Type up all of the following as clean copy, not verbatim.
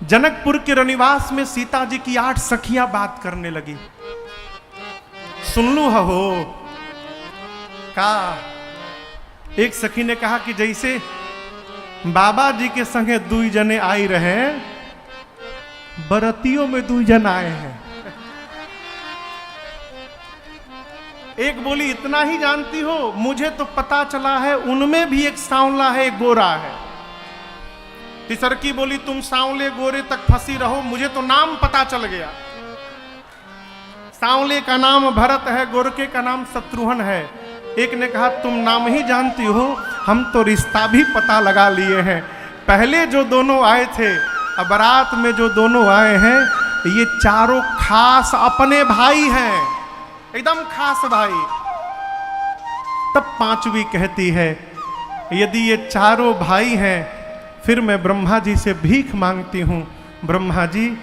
जनकपुर के रनिवास में सीता जी की 8 सखियां बात करने लगी। सुन लू हो का। एक सखी ने कहा कि जैसे बाबा जी के संगे 2 जने आई रहे, बरतियों में 2 जन आए हैं। एक बोली इतना ही जानती हो, मुझे तो पता चला है उनमें भी एक सांवला है, एक गोरा है। तीसर की बोली तुम सांवले गोरे तक फंसी रहो, मुझे तो नाम पता चल गया। सांवले का नाम भरत है, गोरके का नाम शत्रुघ्न है। एक ने कहा तुम नाम ही जानती हो, हम तो रिश्ता भी पता लगा लिए हैं। पहले जो दोनों आए थे, अब बारात में जो दोनों आए हैं, ये चारों खास अपने भाई हैं, एकदम खास भाई। तब 5वीं कहती है यदि ये चारों भाई हैं, फिर मैं ब्रह्मा जी से भीख मांगती हूँ। ब्रह्मा जी,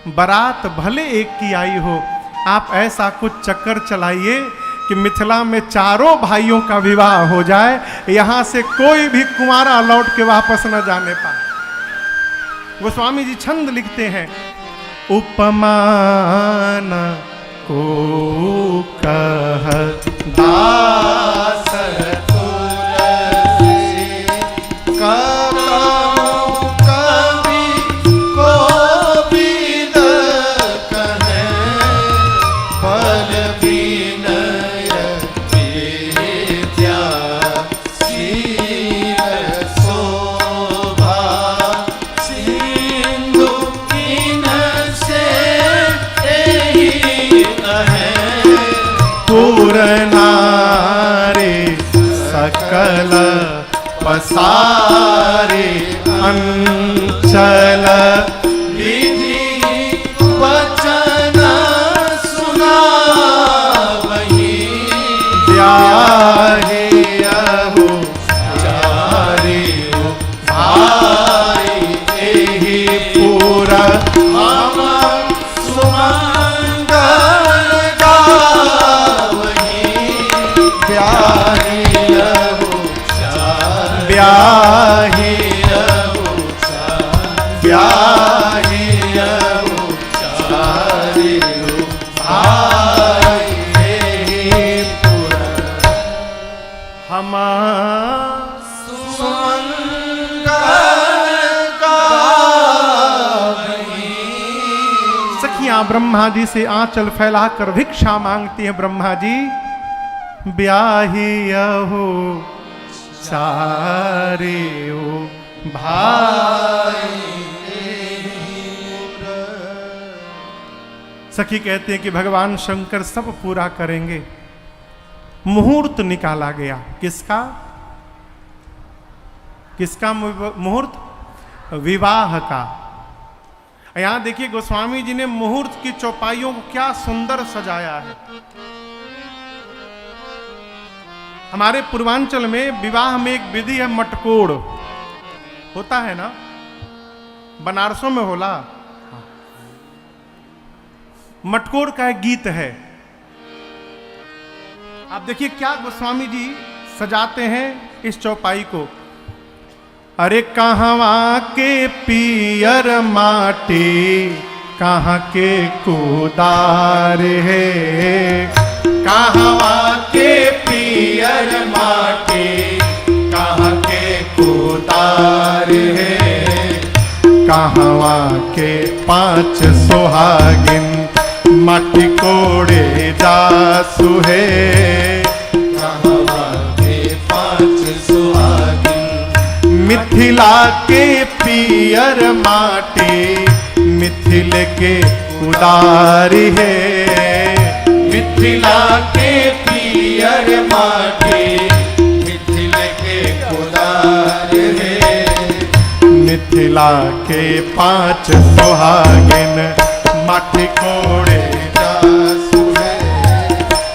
बारात भले एक की आई हो, आप ऐसा कुछ चक्कर चलाइए कि मिथिला में चारों भाइयों का विवाह हो जाए, यहां से कोई भी कुंवारा लौट के वापस न जाने पाए। गोस्वामी जी छंद लिखते हैं, उपमान को कह दास तुलसी कवि को विद कहे पल विनय विद्या शील शोभा सिंधु कीन से पूरनारे सकल पसारे अंचल विधि वचन सुनावहि ब्याहे अहो चारे भाई एहि पूरा हम सुमंगल गावहि ब्याहे अहो ब्याहे अहो ब्याहे अहो चारे भाई एहि पूरा हम सखियां ब्रह्मा जी से आंचल फैलाकर भिक्षा मांगती हैं। ब्रह्मा जी, ब्याही हो चारे भाई। सखी कहते हैं कि भगवान शंकर सब पूरा करेंगे। मुहूर्त निकाला गया। किसका किसका मुहूर्त? विवाह का। यहां देखिए गोस्वामी जी ने मुहूर्त की चौपाइयों को क्या सुंदर सजाया है। हमारे पूर्वांचल में विवाह में एक विधि है, मटकोड़ होता है ना, बनारसों में होला। मटकोड़ का एक गीत है। आप देखिए क्या गोस्वामी जी सजाते हैं इस चौपाई को। अरे कहवा के पियर माटी, कहाँ के कुदार है। कहवा के पियर माटी, कहाँ के कुदार है। कहवा के 5 सुहागिन, माटी कोड़े जासु है। कहवा के 5 सुहागिन, मिथिला के पियर माटी, मिथिल के कुदारी है। मिथिला के पियर माटी, मिथिल के कुदार है। मिथिला के 5 सुहागिन, माटी कोड़े जासु है।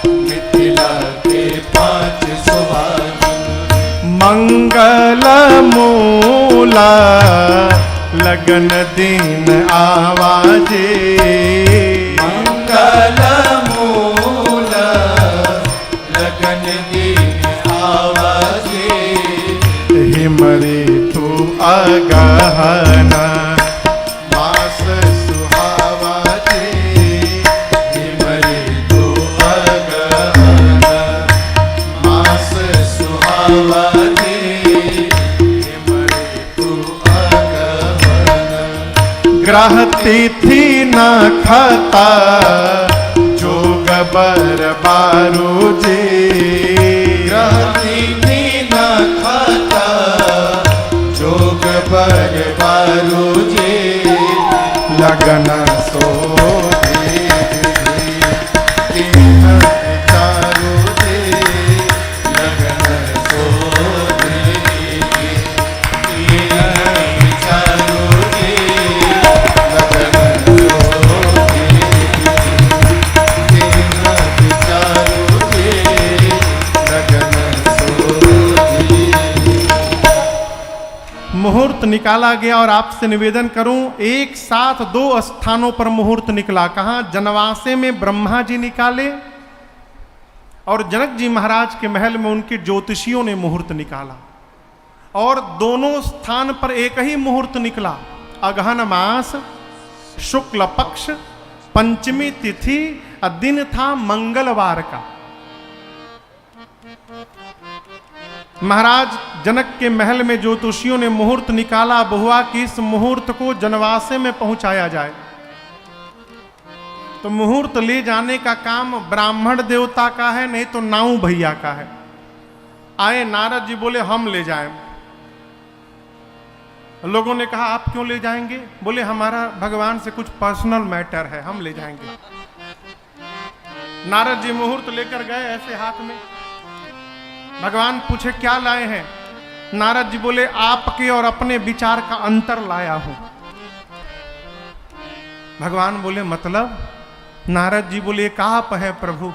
मिथिला के 5 सुहागिन, मंगल मूला लगन दिन आवाजे। मंगल मूला लगन दिन आवाजे। हिमरे तू अगहना ग्रह तिथि न खाता जोग बर बारू जे। ग्रह तिथि न खाता जोग बर बारू जे। लगन सो मुहूर्त निकाला गया। और आपसे निवेदन करूं, एक साथ 2 स्थानों पर मुहूर्त निकला। कहां? जनवासे में ब्रह्मा जी निकाले और जनक जी महाराज के महल में उनके ज्योतिषियों ने मुहूर्त निकाला। और दोनों स्थान पर एक ही मुहूर्त निकला। अगहन मास शुक्ल पक्ष पंचमी तिथि, दिन था मंगलवार का। महाराज जनक के महल में ज्योतिषियों ने मुहूर्त निकाला। बहुआ कि इस मुहूर्त को जनवासे में पहुंचाया जाए। तो मुहूर्त ले जाने का काम ब्राह्मण देवता का है, नहीं तो नाऊ भैया का है। आए नारद जी, बोले हम ले जाएं। लोगों ने कहा आप क्यों ले जाएंगे? बोले हमारा भगवान से कुछ पर्सनल मैटर है, हम ले जाएंगे। नारद जी मुहूर्त लेकर गए ऐसे हाथ में। भगवान पूछे क्या लाए हैं? नारद जी बोले आपके और अपने विचार का अंतर लाया हूं। भगवान बोले मतलब? नारद जी बोले एक आप है प्रभु,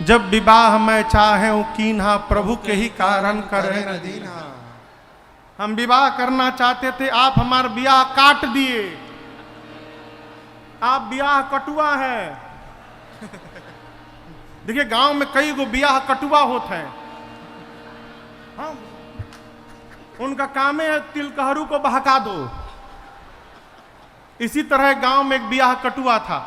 जब विवाह मैं चाहे कीन्हा, प्रभु के ही कारण करे न दीना। हम विवाह करना चाहते थे, आप हमारा ब्याह काट दिए। आप ब्याह कटुआ है। देखिए गांव में कई गो ब्याह कटुआ होता है। हाँ, उनका काम है तिलकहरू को बहका दो। इसी तरह गांव में एक ब्याह कटुआ था।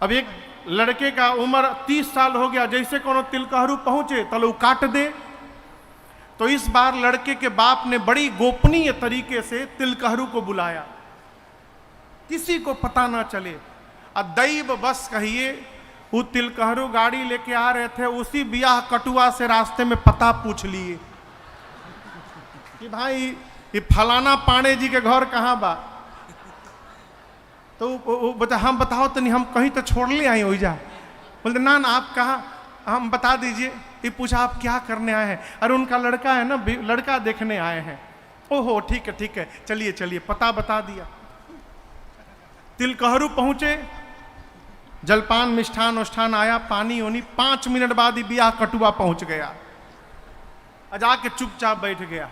अब एक लड़के का उम्र 30 साल हो गया, जैसे कोनो तिलकहरू पहुंचे तलो काट दे। तो इस बार लड़के के बाप ने बड़ी गोपनीय तरीके से तिलकहरू को बुलाया, किसी को पता ना चले। दैव बस कहिए, वो तिलकहरू गाड़ी लेके आ रहे थे, उसी ब्याह कटुआ से रास्ते में पता पूछ लिए कि भाई ये फलाना पांडे जी के घर कहाँ बा। तो वो बता हम बताओ तो नहीं, हम कहीं तो छोड़ ले आए हो जा। बोलते ना ना आप कहाँ, हम बता दीजिए। ये पूछा आप क्या करने आए हैं? अरे उनका लड़का है ना, लड़का देखने आए हैं। ओहो ठीक है चलिए चलिए, पता बता दिया। तिलकहरू पहुंचे, जलपान मिष्ठान उष्ठान आया, पानी ओनी। 5 मिनट बाद ही ब्याह कटुआ पहुंच गया, जाके चुपचाप बैठ गया।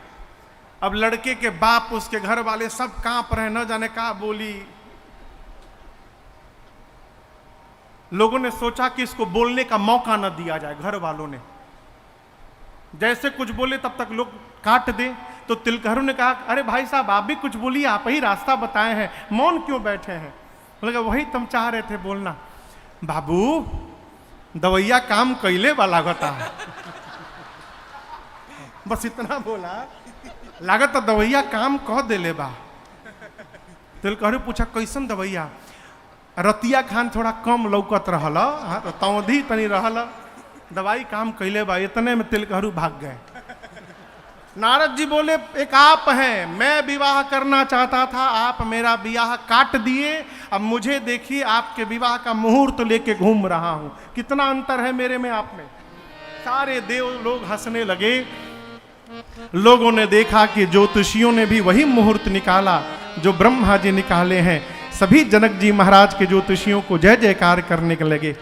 अब लड़के के बाप उसके घर वाले सब कांप रहे, न जाने कहा बोली। लोगों ने सोचा कि इसको बोलने का मौका न दिया जाए। घर वालों ने जैसे कुछ बोले तब तक लोग काट दे। तो तिलकहरू ने कहा अरे भाई साहब आप भी कुछ बोलिए, आप ही रास्ता बताए हैं, मौन क्यों बैठे हैं? बोले वही तुम चाह रहे थे बोलना। बाबू दवैया काम कैले वाला गता, बस इतना बोला, लागत तो दवैया काम कह देले बा। तिलकहरू पूछा कैसन दवैया? रतिया खान थोड़ा कम लौकत रहल, तौधी तनी रहल, दवाई काम कैले बा। इतने में तिलकहरू भाग गए। नारद जी बोले एक आप हैं, मैं विवाह करना चाहता था, आप मेरा विवाह काट दिए। अब मुझे देखिए आपके विवाह का मुहूर्त लेके घूम रहा हूं। कितना अंतर है मेरे में आप में। सारे देव लोग हंसने लगे। लोगों ने देखा कि ज्योतिषियों ने भी वही मुहूर्त निकाला जो ब्रह्मा जी निकाले हैं। सभी जनक जी महाराज के ज्योतिषियों को जय जयकार करने के लगे।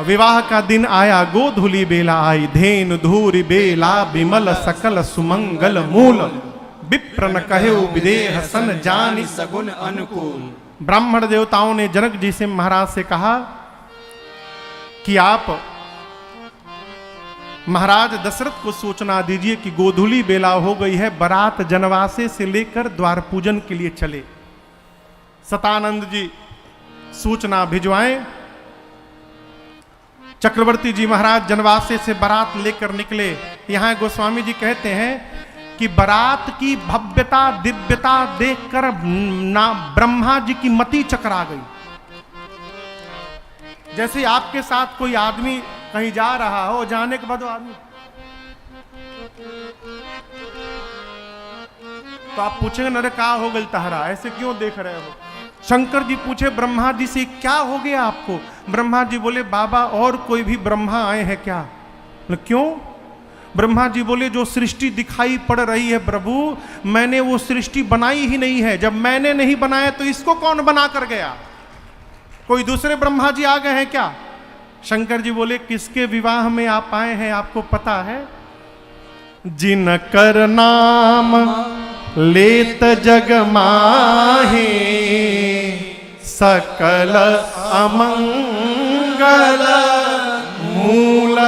विवाह का दिन आया, गोधुली बेला आई, धेनु धूरी बेला विमल सकल सुमंगल मूल, विप्र न कहे विदेह सन जानि सगुन अनुकूल। ब्राह्मण देवताओं ने जनक जी से महाराज से कहा कि आप महाराज दशरथ को सूचना दीजिए कि गोधुली बेला हो गई है, बारात जनवासे से लेकर द्वार पूजन के लिए चले। सतानंद जी सूचना भिजवाएं। चक्रवर्ती जी महाराज जनवासे से बारात लेकर निकले। यहाँ गोस्वामी जी कहते हैं कि बारात की भव्यता दिव्यता देखकर ना ब्रह्मा जी की मति चकरा गई। जैसे आपके साथ कोई आदमी कहीं जा रहा हो, जाने के बाद वो आदमी तो आप पूछेंगे नरे क्या हो गई तहरा, ऐसे क्यों देख रहे हो? शंकर जी पूछे ब्रह्मा जी से क्या हो गया आपको? ब्रह्मा जी बोले बाबा और कोई भी ब्रह्मा आए हैं क्या? बोले क्यों? ब्रह्मा जी बोले जो सृष्टि दिखाई पड़ रही है प्रभु, मैंने वो सृष्टि बनाई ही नहीं है। जब मैंने नहीं बनाया तो इसको कौन बना कर गया? कोई दूसरे ब्रह्मा जी आ गए हैं क्या? शंकर जी बोले किसके विवाह में आप आए हैं आपको पता है? जिनकर नाम लेत जग माहे, सकल अमंगल मूल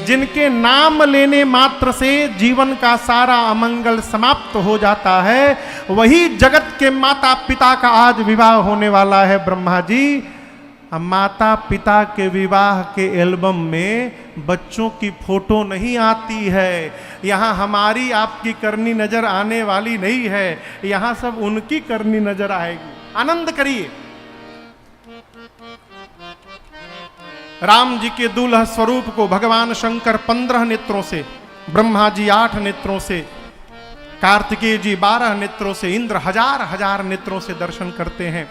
जिनके नाम लेने मात्र से जीवन का सारा अमंगल समाप्त हो जाता है, वही जगत के माता पिता का आज विवाह होने वाला है ब्रह्मा जी। माता पिता के विवाह के एल्बम में बच्चों की फोटो नहीं आती है। यहाँ हमारी आपकी करनी नजर आने वाली नहीं है, यहाँ सब उनकी करनी नजर आएगी। आनंद करिए। राम जी के दूल्हा स्वरूप को भगवान शंकर 15 नेत्रों से, ब्रह्मा जी 8 नेत्रों से, कार्तिकेय जी 12 नेत्रों से, इंद्र हजार हजार नेत्रों से दर्शन करते हैं।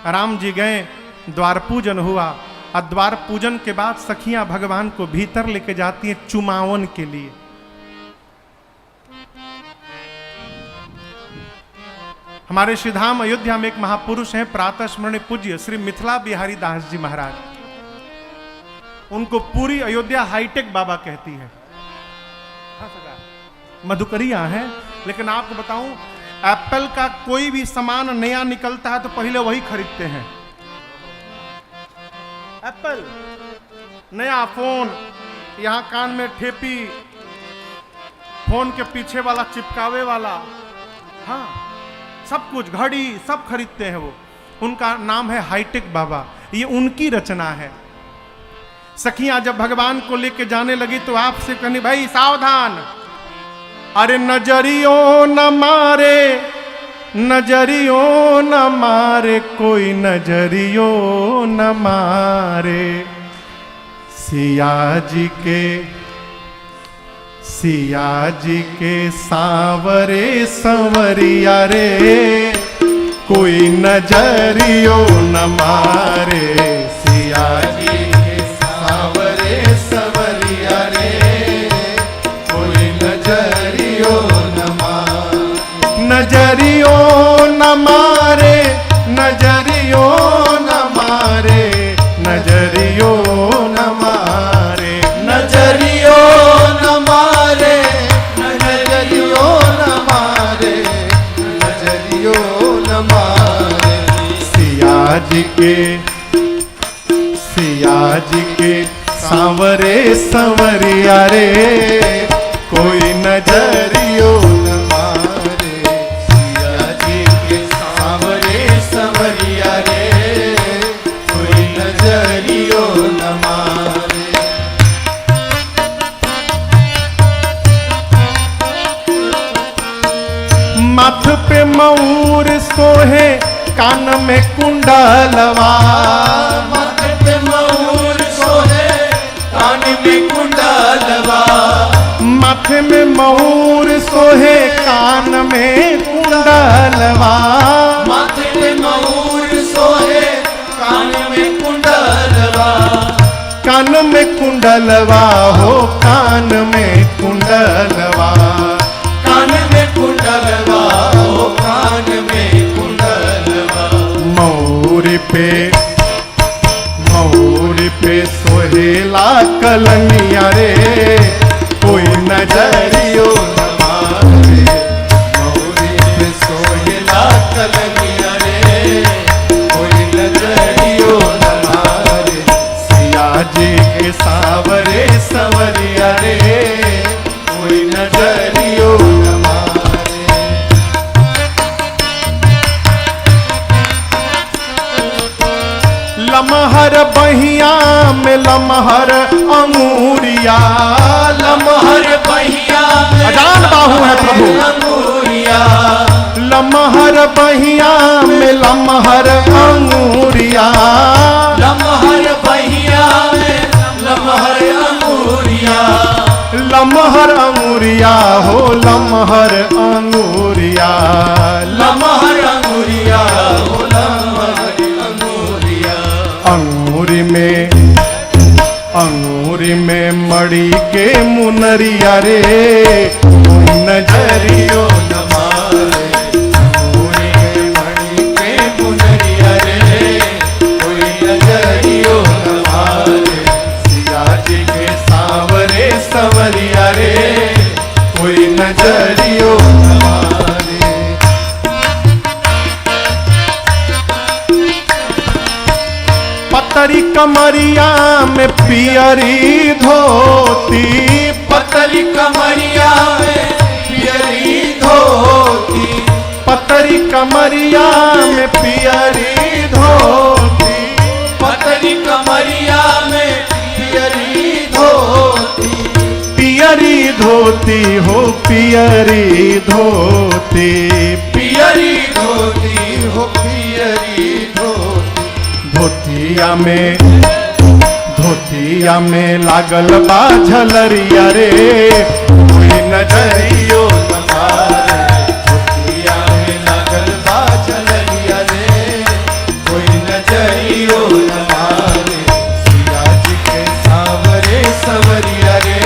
राम जी गए, द्वार पूजन हुआ और द्वार पूजन के बाद सखियां भगवान को भीतर लेके जाती हैं चुमावन के लिए। हमारे श्रीधाम अयोध्या में एक महापुरुष हैं, प्रातः स्मरणीय पूज्य श्री मिथिला बिहारी दास जी महाराज। उनको पूरी अयोध्या हाईटेक बाबा कहती है। मधुकरिया है, लेकिन आपको बताऊं एप्पल का कोई भी सामान नया निकलता है तो पहले वही खरीदते हैं। एप्पल नया फोन, यहां कान में ठेपी, फोन के पीछे वाला चिपकावे वाला, हाँ सब कुछ, घड़ी सब खरीदते हैं वो। उनका नाम है हाईटेक बाबा, ये उनकी रचना है। सखियां जब भगवान को लेके जाने लगी तो आपसे कहनी भाई सावधान, अरे नजरियों न मारे, नजरियों न मारे, कोई नजरियों न मारे। सिया जी के सांवरे संवरिया रे, कोई नजरियों न मारे। सिया जी के सांवरे संवरिया रे, कोई नजरियों न मारे। नजरियों न मारे, नजरियों न मारे, नजरियों न मारे, नजरियों न मारे, नजरियों न मारे, नजरियों न मारे। सिया जी के सांवरे संवरिया रे, कोई नजरियों न मारे। सिया जी के सांवरे संवरिया रे, कोई नजरियों न मारे। माथ पे मयूर सोहे, कान में कुंडलवा, माथ पे मयूर सोहे, कान में कुंडलवा। माथे में मयूर सोहे, कान में कुंडलवा, माथे में मयूर सोहे, कान में कुंडलवा। कान में कुंडलवा हो, कान में कुंडलवा, कान में कुंडलवा हो, कान में कुंडलवा। मयूर पे सोहेला कलनिया रे, कोई नजरियों न मारे। मयूर पे सोहेला कलनिया रे, कोई नजरियों न मारे। सिया जी के सांवरे संवरिया रे, कोई नजरियों न मारे। लमहर बहिया में लमहर अंगूरिया, लमहर बहिया में अजान बाहु है प्रभु, अंगूरिया, लमहर बहिया में लमहर अंगूरिया, लमहर बहिया में लमहर अंगूरिया, लमहर अंगूरिया हो लमहर अंगूरिया, लमहर अंगूरिया हो लमहर अंगूरिया, अंगूरी में मड़ी के मुनरिया रे, कोई नजरियो न मारे, अंगूरी में मणि के मुनरिया रे, कोई नजरियो न मारे, सिया जी के सांवरे संवरिया रे, कोई नजरियो न मारे। पतरी कमरिया में पियरी धोती, पतली कमरिया में पियरी धोती, पतरी कमरिया में पियरी धोती, पतली कमरिया में पियरी धोती, पियरी धोती हो पियरी धोती, पियरी धोती हो पियरी धोती, धोतिया में लागल बा झलरिया रे, कोई नजरियो न मारे, धोतिया में लागल बा झलरिया रे, कोई नजरियो न मारे, सिया जी के सांवरे संवरिया रे,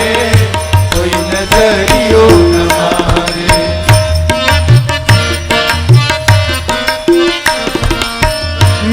कोई नजरियो न मारे।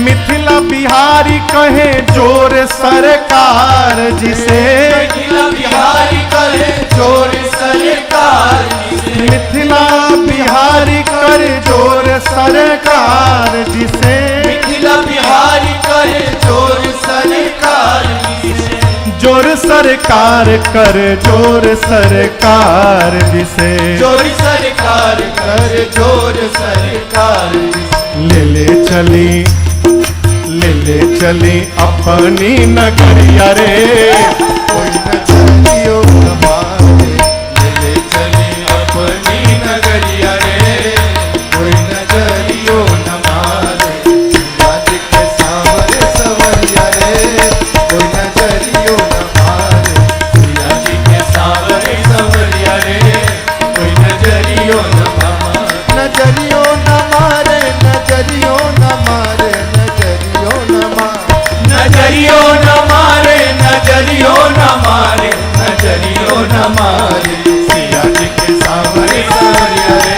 मिथिला बिहारी कहे जोर सरकार जिसे, मिथिला बिहारी करे जोर सरकार जिसे, मिथिला बिहारी कर जोर सरकार जिसे, मिथिला बिहारी करे जोर सरकार जिसे, जोर सरकार कर जोर सरकार जिसे, जोर सरकार कर जोर सरकार जिसे, ले चली अपनी नगरिया रे, कोई नजरियो न मारे, ले चली अपनी नगरिया रे, कोई नजरियो न मारे, सिया जी के सांवरे संवरिया रे, कोई नजरियो न मारे, सिया जी के सांवरे संवरिया रे, कोई नजरियो न मारे, नजरियो न मारे, नजरियो न मारे, नजरियो न मारे, नजरियो न मारे, नजरियो न मारे, नजरियो न मारे, सिया जी के सांवरे संवरिया रे,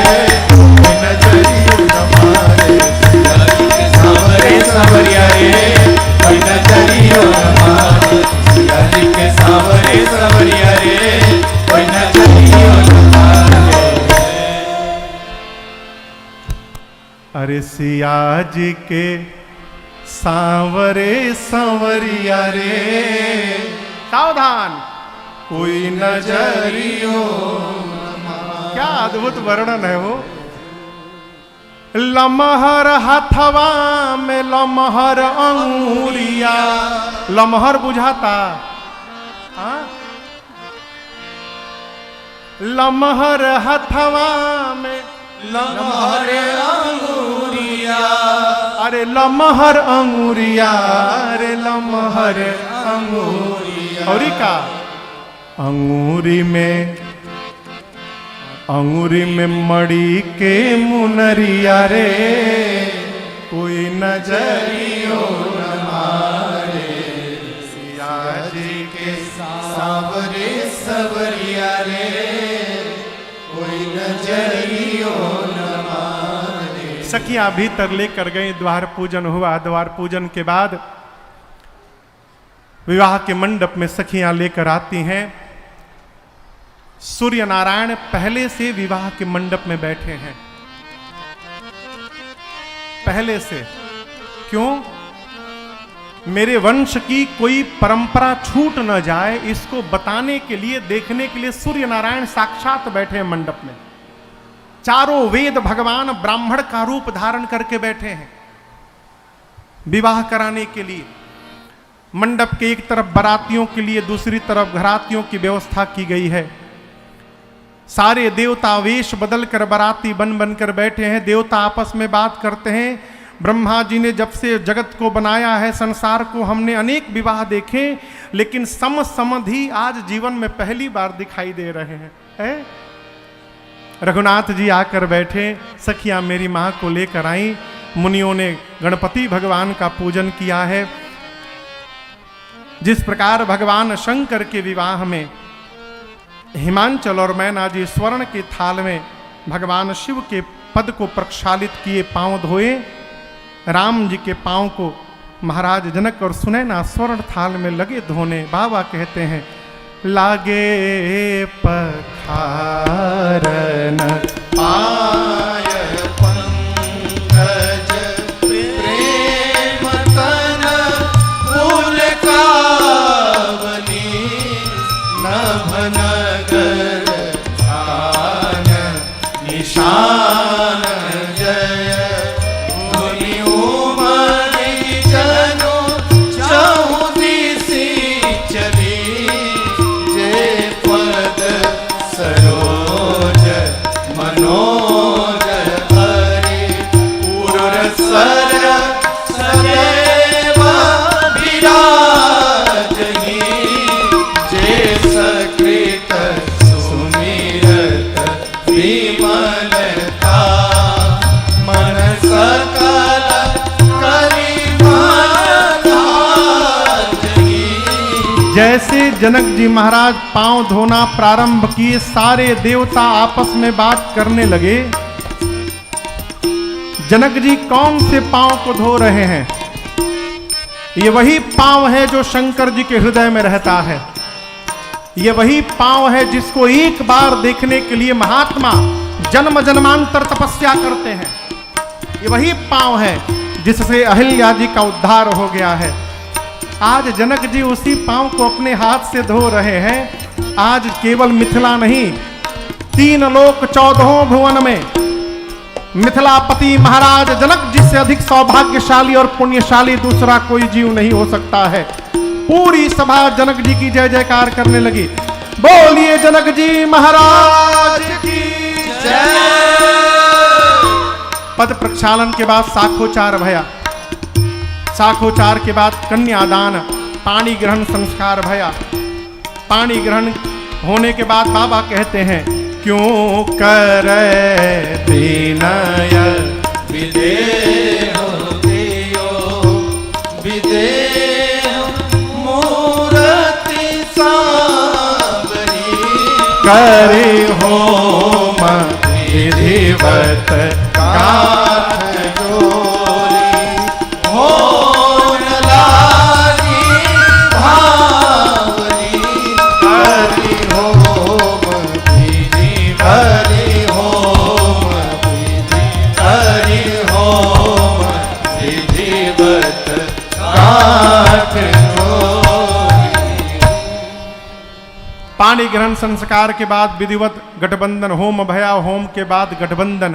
कोई नजरियो न मारे, सिया जी के सांवरे संवरिया रे, कोई नजरियो न मारे, सिया जी के सांवरे संवरिया रे, कोई नजरियो न मारे। अरे सिया जी के सांवरे संवरिया रे, सावधान, कोई नजरियो, क्या अद्भुत वर्णन है वो। लमहर हथवा में लमहर अंगूरिया, लमहर बुझाता, हाँ? लमहर हथवा में लमहर अंगूरिया, अरे लमहर अंगूरिया, अरे लमहर अंगूरिया, और का अंगूरी में मड़ी के मुनरिया रे, कोई नजरियो न मारे, सिया जी के सांवरे संवरिया रे, कोई नजरियो न मारे। सखियां भीतर लेकर गई, द्वार पूजन हुआ। द्वार पूजन के बाद विवाह के मंडप में सखियां लेकर आती हैं। सूर्य नारायण पहले से विवाह के मंडप में बैठे हैं, पहले से। क्यों? मेरे वंश की कोई परंपरा छूट न जाए, इसको बताने के लिए, देखने के लिए सूर्य नारायण साक्षात बैठे हैं मंडप में। चारों वेद भगवान ब्राह्मण का रूप धारण करके बैठे हैं विवाह कराने के लिए। मंडप के एक तरफ बारातियों के लिए, दूसरी तरफ घरातियों की व्यवस्था की गई है। सारे देवता वेश बदल कर बाराती बन बन कर बैठे हैं। देवता आपस में बात करते हैं। ब्रह्मा जी ने जब से जगत को बनाया है, संसार को, हमने अनेक विवाह देखे, लेकिन समधि आज जीवन में पहली बार दिखाई दे रहे हैं। है? रघुनाथ जी आकर बैठे, सखियां मेरी माँ को लेकर आई। मुनियों ने गणपति भगवान का पूजन किया है। जिस प्रकार भगवान शंकर के विवाह में हिमांचल और मैना जी स्वर्ण के थाल में भगवान शिव के पद को प्रक्षालित किए, पांव धोए, राम जी के पांव को महाराज जनक और सुनैना स्वर्ण थाल में लगे धोने। बाबा कहते हैं लागे पखारन पाय पंकज प्रेम तन पुलकावनी नभ नगर ध्यान निशान जय मुनि उमरि जनु चहु दिसि चली जे पद सरोज मनोज हरि पुर सर सदैव विराजहि जे सकृत सुमिरत विमलता मन सकल करि मानहि। जैसे जनक जी महाराज पांव धोना प्रारंभ किए, सारे देवता आपस में बात करने लगे। जनक जी कौन से पांव को धो रहे हैं? ये वही पांव है जो शंकर जी के हृदय में रहता है। ये वही पांव है जिसको एक बार देखने के लिए महात्मा जन्म जन्मांतर तपस्या करते हैं। ये वही पांव है जिससे अहिल्या जी का उद्धार हो गया है। आज जनक जी उसी पांव को अपने हाथ से धो रहे हैं। आज केवल मिथिला नहीं, 3 लोक 14 भुवन में मिथिलापति महाराज जनक जी से अधिक सौभाग्यशाली और पुण्यशाली दूसरा कोई जीव नहीं हो सकता है। पूरी सभा जनक जी की जय जयकार करने लगी। बोलिए जनक जी महाराज की जय। पद प्रक्षालन के बाद साखोचार भया। साखोचार के बाद कन्यादान, पानी ग्रहण संस्कार भया। पानी ग्रहण होने के बाद बाबा कहते हैं क्यों कर विनय विदेह दियो विदेह मूर्ति सांवरी करे होम विधिवत काठ जोरी होन लागी भावरी हरि होम विधि हरि होम विधि हरि होम विधिवत काठ जोरी। पानी ग्रहण संस्कार के बाद विधिवत गठबंधन होम भया। होम के बाद गठबंधन।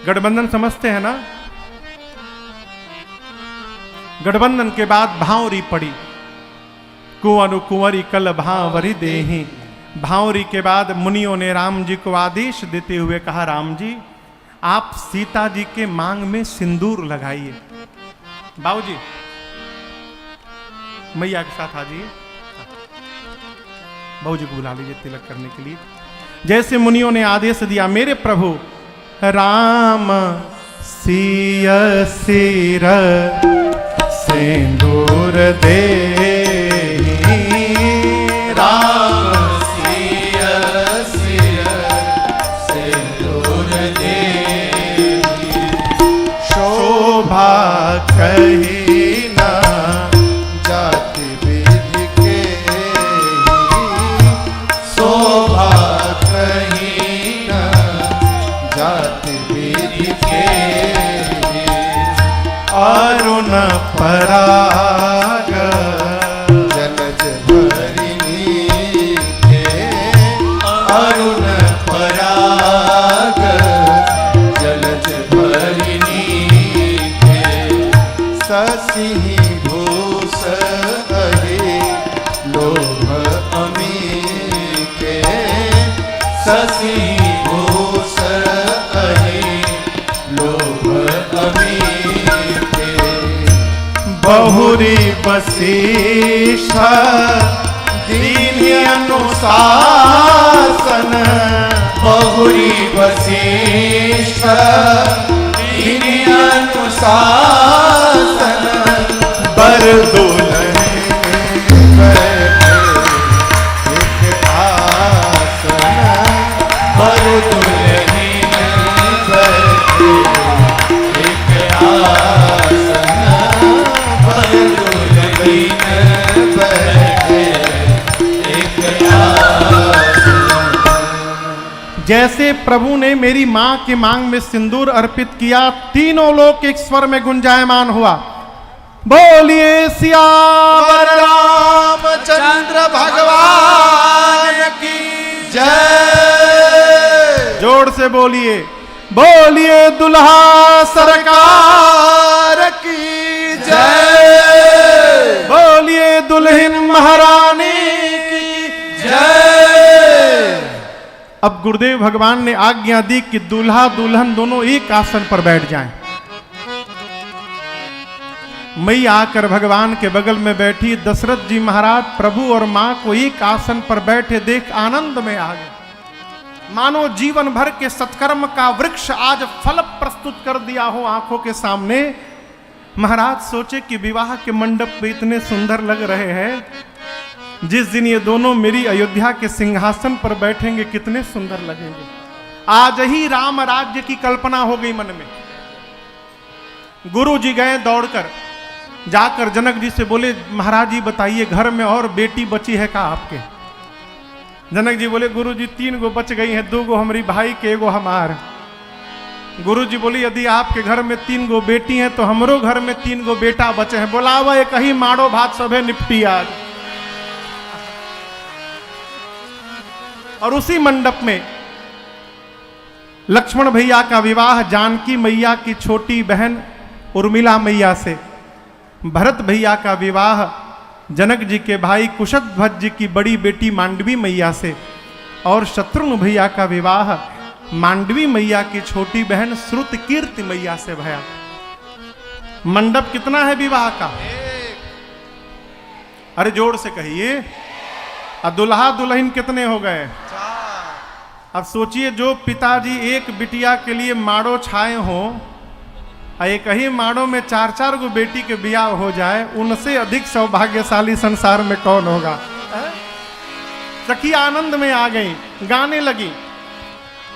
गठबंधन समझते हैं ना? गठबंधन के बाद भावरी पड़ी। कुंवरु कुंवरी कल भावरी देहि। भावरी के बाद मुनियों ने राम जी को आदेश देते हुए कहा राम जी आप सीता जी के मांग में सिंदूर लगाइए। बाबूजी मैया के साथ आ जाइए। बाबूजी को बुला लीजिए तिलक करने के लिए। जैसे मुनियों ने आदेश दिया मेरे प्रभु राम सिय सिर सिंदूर दे राम सिय सिय सिंदूर दे शोभा कही ना जाति विधि के शोभा कहीं न जाति विधि के अरुण पराग जलज भरिणी के अरुण पराग जलज भरिणी के शशि भूषण शशि भूषण अहि लोभ अमीते बहुरी वशिष्ठ दीन अनुशासन बहुरी वशिष्ठ दीन अनुशासन बर दुल्हन एक आसन बर दुल्हन बैठे एक आसन बर दुल्हन बैठे एक आसन। जैसे प्रभु ने मेरी मां की मांग में सिंदूर अर्पित किया, तीनों लोग एक स्वर में गुंजायमान हुआ। बोलिए सियावर रामचंद्र भगवान की जय। जोर से बोलिए, बोलिए दुल्हा सरकार की जय। बोलिए दुल्हन महारानी की जय। अब गुरुदेव भगवान ने आज्ञा दी कि दूल्हा दुल्हन दोनों एक आसन पर बैठ जाएं। मैया आकर भगवान के बगल में बैठी। दशरथ जी महाराज प्रभु और मां को एक आसन पर बैठे देख आनंद में आ गए, मानो जीवन भर के सत्कर्म का वृक्ष आज फल प्रस्तुत कर दिया हो आंखों के सामने। महाराज सोचे कि विवाह के मंडप पे इतने सुंदर लग रहे हैं, जिस दिन ये दोनों मेरी अयोध्या के सिंहासन पर बैठेंगे कितने सुंदर लगेंगे। आज ही राम राज्य की कल्पना हो गई मन में। गुरु जी गए दौड़कर, जाकर जनक जी से बोले, महाराज जी बताइए घर में और बेटी बची है का आपके? जनक जी बोले, गुरु जी 3 गो बच गई हैं, 2 गो हमारी भाई के, 1 गो हमार। गुरु जी बोले, यदि आपके घर में 3 गो बेटी हैं तो हमरो घर में 3 गो बेटा बचे हैं। बोलावा एक ही मारो भात सभे निपटी आज। और उसी मंडप में लक्ष्मण भैया का विवाह जानकी मैया की छोटी बहन उर्मिला मैया से, भरत भैया का विवाह जनक जी के भाई कुशध्वज जी की बड़ी बेटी मांडवी मैया से, और शत्रुघ्न भैया का विवाह मांडवी मैया की छोटी बहन श्रुतकीर्ति मैया से भया। मंडप कितना है विवाह का? अरे जोर से कहिए। और दुल्हा दुल्हन कितने हो गए? अब सोचिए, जो पिताजी एक बिटिया के लिए माड़ो छाए हों, एक ही माड़ो में 4-4 गो बेटी के ब्याह हो जाए, उनसे अधिक सौभाग्यशाली संसार में कौन होगा? सखी आनंद में आ गई, गाने लगी।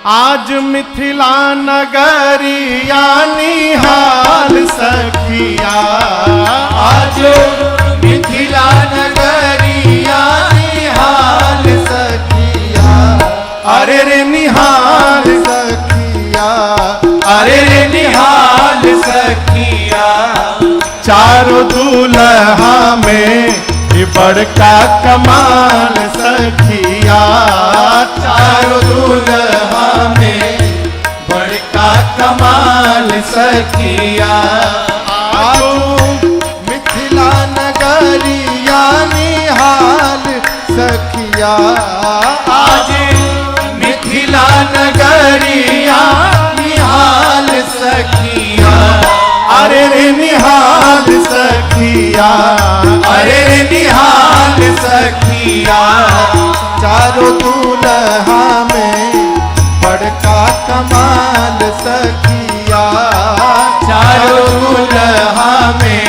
आज मिथिला नगरिया निहाल सखिया, आज मिथिला नगरिया निहाल सखिया, अरे रे निहाल सखिया, अरे रे निहाल सखिया। चारों दूल्हा में ये बड़का कमाल सखिया, चारों दूल्हा में बड़का कमाल सखिया। आज मिथिला नगरिया निहाल सखिया, आज मिथिला नगरिया निहाल सखिया, अरे रे निहाल सखिया, अरे रे निहाल सखिया। चारों दूल्हा में बड़का कमाल सखिया, चारों दूल्हा में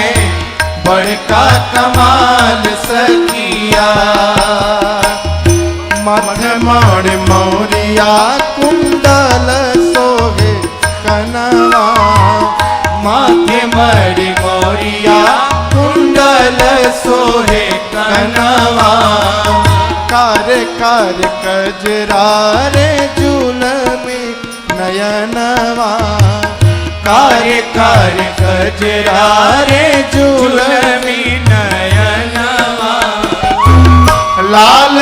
बड़का कमाल सखिया। मध्य माड़ मौरिया कुंडल सोहे कनवा, माथे मणि मोरिया कुंडल सोहे कनवा। कार कार कजरा रे जुलमी नयनवा, कार कार कजरा रे जुलमी नयनवा। लाल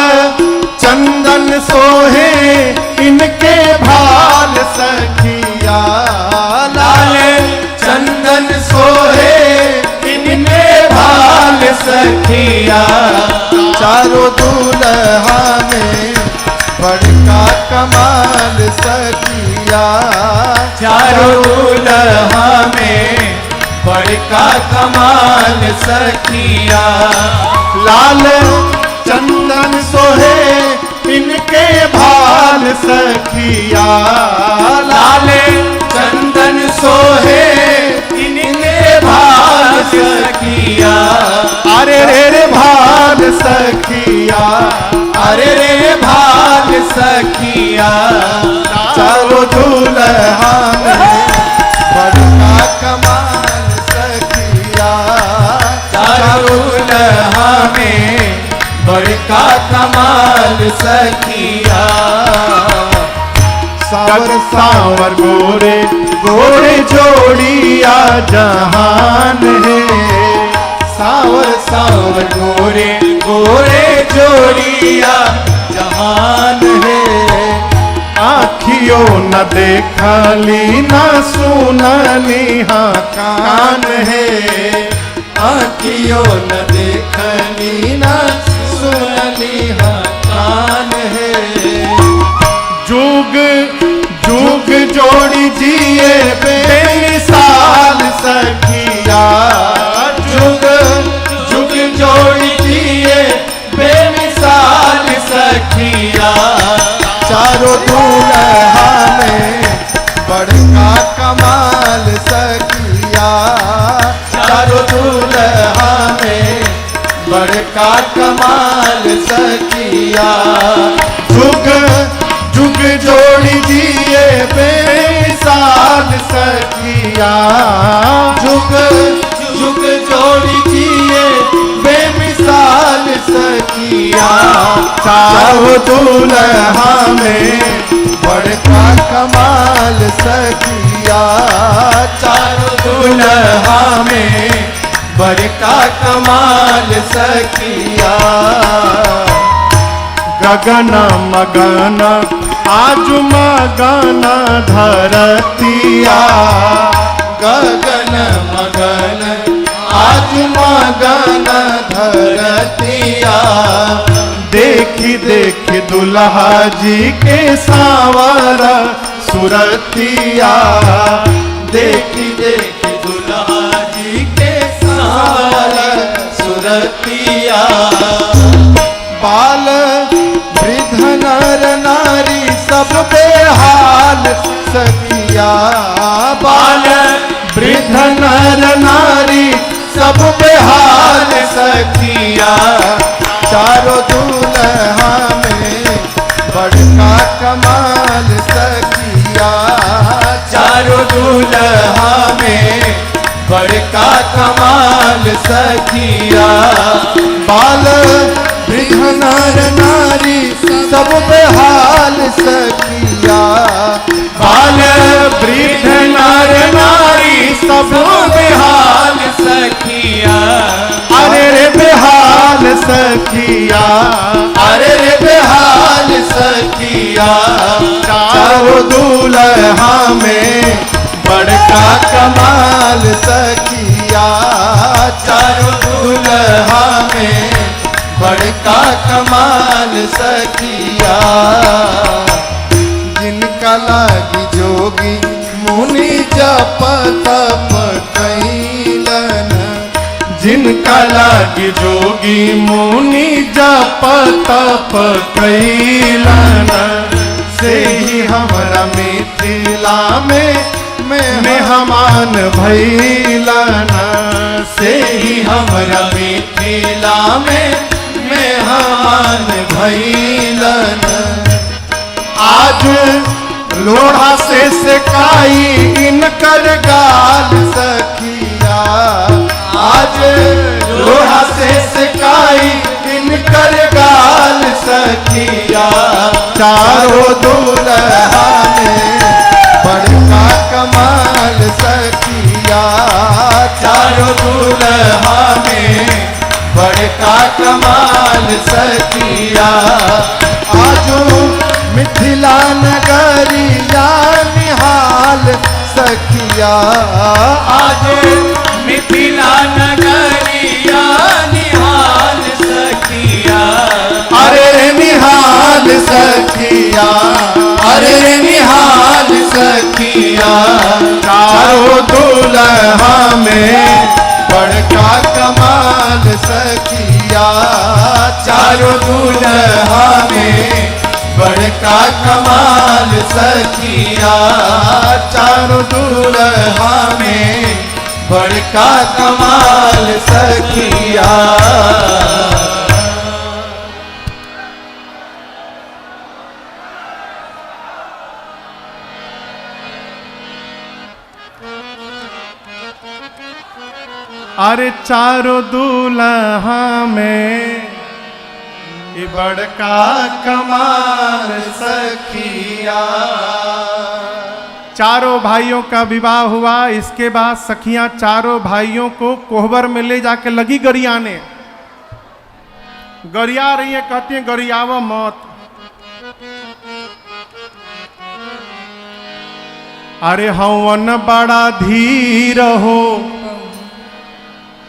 चंदन सोहे इनके भाल सखिया, लाल चंदन सोहे इनके भाल सखिया। चारों दूल्हा में बड़का कमाल सखिया। चारों दुल्हा में बड़का कमाल सखिया। लाल चंदन सोहे इनके भाल सखिया। लाल चंदन सोहे इनके भाल सखिया। अरे रे भाल सखिया। अरे रे भाल सखिया। चारों दुल्हा में बड़का कमाल सखिया। चारों दुल्हा में बड़का कमाल सखिया। सावर सावर गोरे गोरे जोड़िया जहान है। सावर सावर गोरे गोरे जोड़िया जहान है। आँखियों न देखली न सुनली हाँ कान है। आँखियों न देखली न सुनली हाँ कान है। जुग जुग जोड़ी जिए बेमिसाल सखिया। जुग जुग जोड़ी जिए बेमिसाल सखिया। चारों दुल्हा में बड़का कमाल सखिया। चारों दुल्हा में बड़का कमाल सखिया। जुग जुग जोड़ी दिए बेमिसाल सखिया। जुग जुग जोड़ी जिए बेमिसाल सखिया। चारों दुल्हा में बड़का कमाल सखिया। चारों दुल्हा में बड़का कमाल सखिया। गगन मगन आज मगन धरतिया। गगन मगन आज मगन धरतिया। देखी देखी दुल्हा जी के सावर सुरतिया। देखी देखी दुल्हा जी के सावर सुरतिया। बाल वृद्ध नर नारी सब बेहाल सखिया। बाल वृद्ध नर नारी सब बेहाल सखिया। चारों दुल्हा में बड़का कमाल सखिया। चारों दुल्हा में बड़का कमाल सखिया। बाल वृद्ध नर नारी सब बेहाल सखिया। बाल वृद्ध नर नारी सब बेहाल सखिया। अरे रे बेहाल सखिया। अरे रे बेहाल सखिया। चारों दुल्हा में बड़का कमाल सखिया। चारों दुल्हा में बड़का कमाल सखिया। जिनका लागी जोगी मुनि जप तप कैलन। जिनका लागी जोगी मुनि जप तप कैलन। से ही हमरा मिथिला में मेहमान भैलन। से ही हमरा मिथिला में मेहमान भैलन। आज लोढ़ा से सेकाई इनकर गाल सखिया। आज लोढ़ा से सेकाई इनकर गाल सखिया। चारों दुल्हा में बड़का कमाल सखिया। चारों दुल्हा में बड़का कमाल सखिया। आजो मिथिला नगरिया निहाल सखिया। आज मिथिला नगरिया निहाल सखिया। अरे निहाल सखिया अरे निहाल सखिया चारों दुल्हा में बड़का कमाल सखिया चारों दुल्हा में बड़का कमाल सखिया चारों दुल्हा में बड़का कमाल सखिया। अरे चारों दूल्हा में ये बड़का कमाल सखिया। चारों भाइयों का विवाह हुआ। इसके बाद सखियां चारों भाइयों को कोहबर में ले जाके लगी गरियाने। गरिया रही है, कहती हैं गरियावा मत। अरे हवन बड़ा धीर हो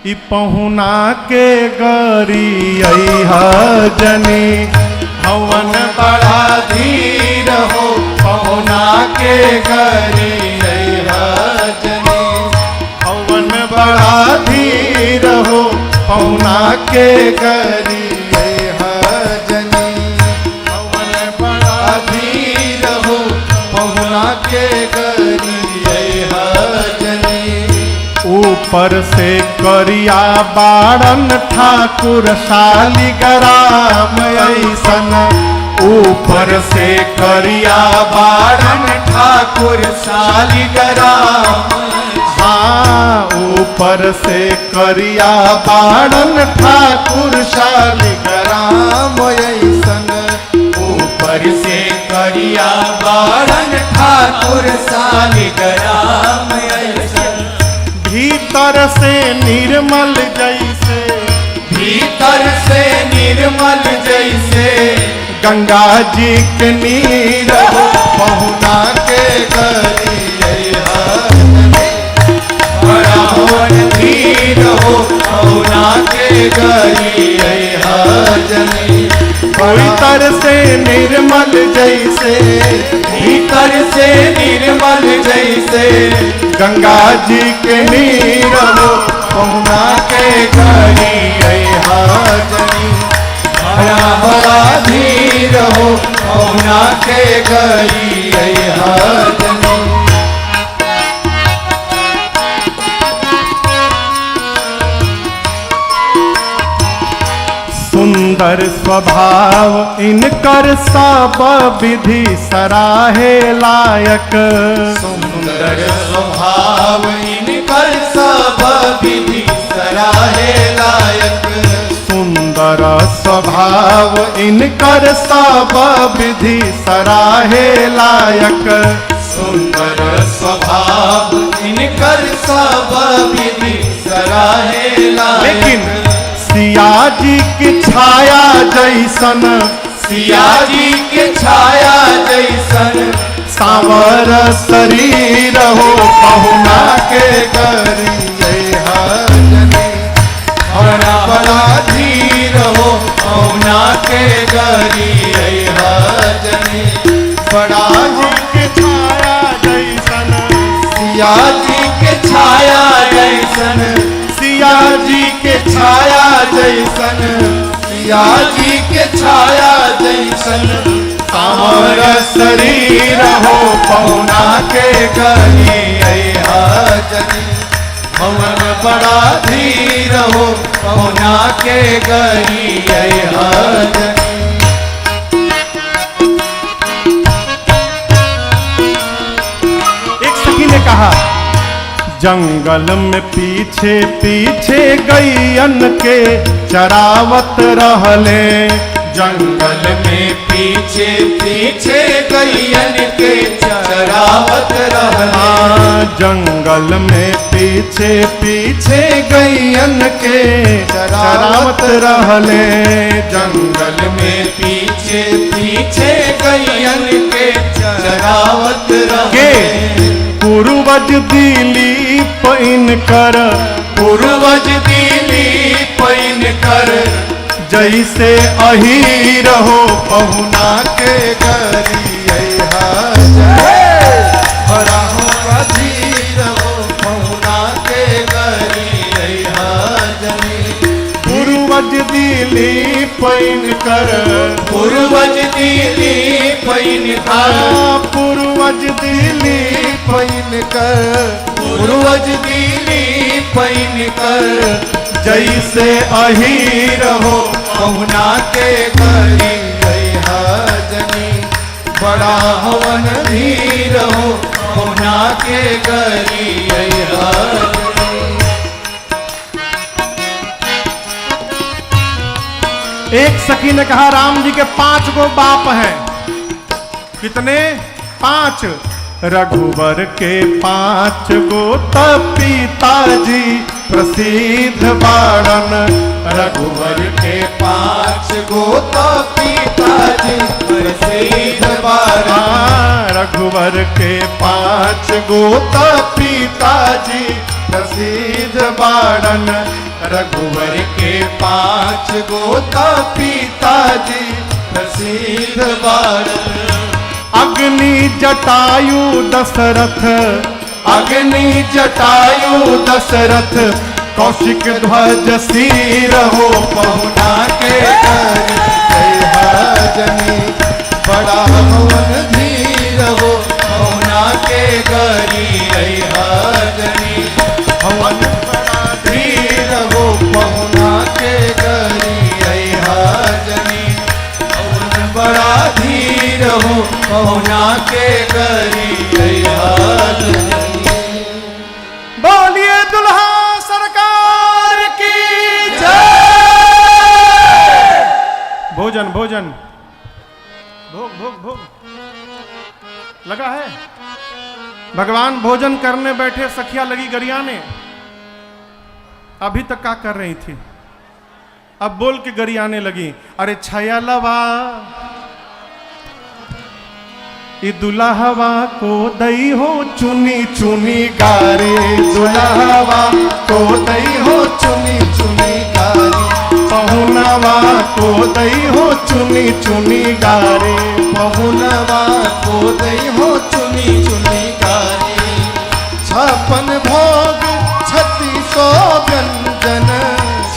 ई पहुना के गरिया जनी। हवन बड़ा धीर हो पहुना के गरिया जनी। हवन बड़ा धीर हो पहुना के गरिया जनी। हवन बड़ा धीर हो पहुना के गरिया जनी। ऊपर से करिया बाड़न ठाकुर शालिग्राम ऐसन। ऊपर से करिया बाड़न ठाकुर शालिग्राम। हाँ, ऊपर से करिया बाड़न ठाकुर शालिग्राम ऐसन। ऊपर से करिया बाड़न ठाकुर शालिग्राम ऐसन। भीतर से निर्मल जैसे। भीतर से निर्मल जैसे गंगा जी के नीर हो पहुना के गरिया जनी। बड़ा हवन धीर हो पहुना के गरिया जनी। भीतर से निर्मल जैसे। भीतर से निर्मल जैसे गंगा जी के नीर हो पहुना के गरिया जनी। बड़ा बड़ा धीर हो पहुना के गरिया जनी। सुंदर स्वभाव इनकर सब विधि सराहे लायक। सुंदर स्वभाव इनकर सब विधि सराहे लायक। सुंदर स्वभाव इनकर सब विधि सराहे लायक। सुंदर स्वभाव इनकर सब विधि सराहे लायक। लेकिन सिया जी की छाया जैसन। सिया जी के छाया जैसन सांवर शरीर हो पहुना के गरिया जनी। बड़ा बड़ा धीर हो पहुना के गरिया जनी। बड़ा जी की छाया जैसन। सिया जी के छाया जैसन। सिया जी के छाया जैसन। सिया जी के छाया जैसन सांवर शरीर हो पहुना के गरिया जनी। हवन बड़ा धीर हो पहुना के गरिया जनी। एक सखी ने कहा जंगल में पीछे पीछे गैयन के चरावत रहले। जंगल में पीछे पीछे गैयन के चरावत रहले। जंगल में पीछे पीछे गैयन के चरावत रहले। जंगल में पीछे पीछे गैयन के चरावत रहले। पूर्वज दिलीप इनकर। पूर्वज दिलीप इनकर जैसे अहीर हो पहुना के गरिया बड़ा हो अधीर हो पहुना के गरिया जनी पूर्वज दिली पैन कर पूर्वज दिली पैन कर पूर्वज दिली पैन कर पूर्वज दिली पैन कर जैसे अहीर हो पहुना के गरिया जनी बड़ा हवन धीर हो पहुना के गरिया एक सखी ने कहा राम जी के 5 गो बाप हैं। कितने? 5। रघुवर के 5 गो पिताजी प्रसिद्ध बाड़न। रघुवर के 5 गो पिताजी प्रसिद्ध बाड़ा रघुवर के 5 गो पिताजी प्रसिद्ध बाड़न। रघुवर के 5 गो पिताजी प्रसिद्ध बाड़ा अग्नि जटायु दशरथ अग्नि जटायु दशरथ कौशिक ध्वज सिर हो पहुना के गरिया जनी बड़ा हवन धीर हो पहुना के गरिया जनी हवन बड़ा धीर हो पहुना के गरिया जनी हवन बड़ा धीर हो पहुना के गरिया जनी बोलिए दुल्हा सरकार की जय। भोजन भोजन भोग भोग भोग लगा है। भगवान भोजन करने बैठे, सखिया लगी गरियाने। अभी तक क्या कर रही थी, अब बोल के गरियाने लगी। अरे छयलवा ई दुल्हवा को दई हो चुनी चुनी गारे। दुल्हवा को दई हो चुनी चुनी गारी पहुनवा को दई हो चुनी चुनी गारे। पहुनवा को दई हो चुनी चुनी गारी 56 भोग 3600 व्यंजन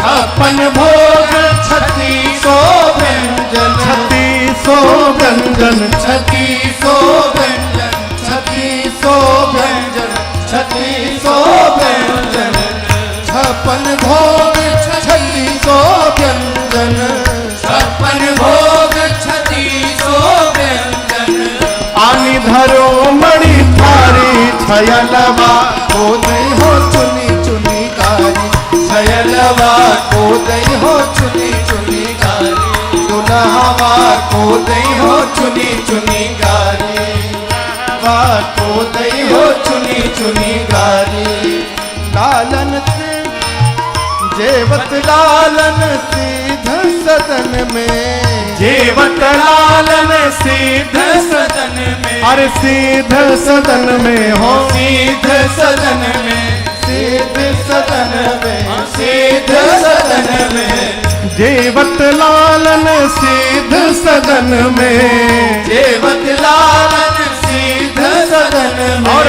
56 भोग 3600 व्यंजन 3600 व्यंजन 3600 व्यंजन 3600 व्यंजन 3600 व्यंजन 56 भोग 3600 व्यंजन 56 भोग 3600 व्यंजन आनी धरो मणि थारी छयलवा को दई हो चुनी चुनी गारी छयलवा को दई हो चुनी चुनी गारी दुल्हवा को दई हो चुनी चुनी गारी वा को दई हो चुनी चुनी गारी लालन से जेवत लालन सीध सदन में जेवत लालन सीध सदन में अरे सीध सदन में हो सीध सदन में सीध सदन में सीध सदन में जेवत लालन सीध सदन में जेवत लालन सीध सदन में और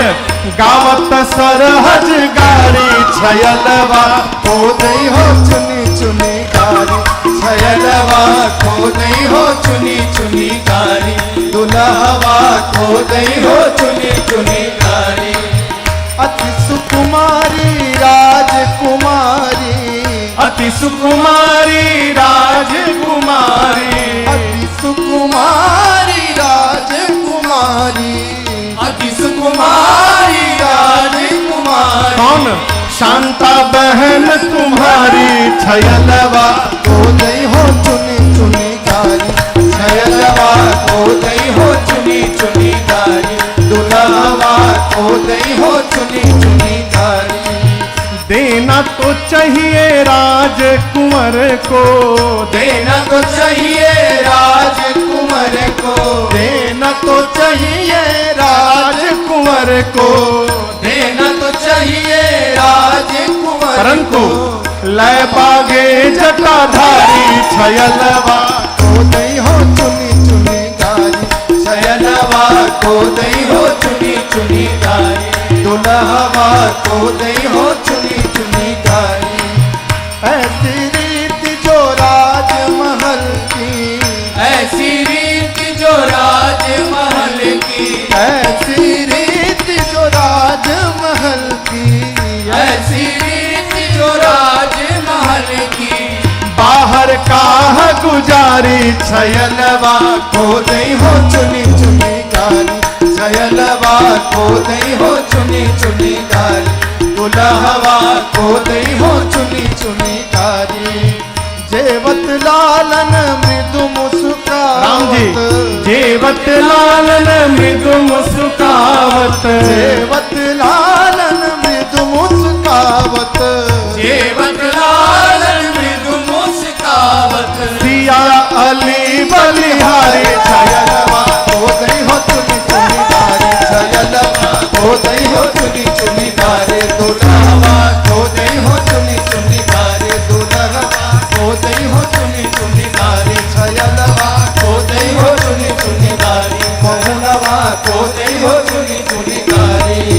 गावत सरहज गारी छयलवा को दई हो चुनी चुनी गारी छयलवा को दई हो चुनी चुनी गारी दुल्हवा को दई हो चुनी चुनी गारी अति सुकुमारी राजकुमारी अति सुकुमारी राजकुमारी अति सुकुमारी राजकुमारी अति सुकुमारी राजकुमारी कौन? शांता बहन तुम्हारी छयलवा को दई हो चुनी चुनी गारी छयलवा को दई हो चुनी चुनी गारी दुल्हवा को दई हो चुनी चुनी गारी देना तो चाहिए राजकुंवर को देना तो चाहिए राजकुमार को देना तो चाहिए राजकुंवर को देना तो चाहिए राजकुमार परंतु लय बागे जटाधारी छयलवा को दई हो चुनी चुनी गारी शयनवा को दई हो चुनी चुनी गारी दुल्हवा को दई हो चुनी चुनी गारी ऐसी रीति जो राजमहल की ऐसी रीति जो राजमहल की ऐसी रीति जो राजमहल की ऐसी रीति जो राजमहल की बाहर काह गुजारी छयलवा को दई हो चुनी चुनी गारी छयलवा को दई हो चुनी चुनी गारी दुल्हवा को दई हो चुनी चुनी गारी जेवत लालन मृदु मुस्कावत राम जी जेवत लालन मृदु मुस्कावत जेवत लालन मृदु मुस्कावत जेवत लालन मृदु मुस्कावत सिया अली बलिहारी छयलवा को दई हो चुनी चुनी गारी छयलवा को दई हो चुनी चुनी गारी दुल्हवा को दई हो चुनी चुनी गारी दुल्हवा को दई हो चुनी चुनी गारी छयलवा को दई हो चुनी चुनी गारी बहुलवा को दई हो चुनी चुनी गारी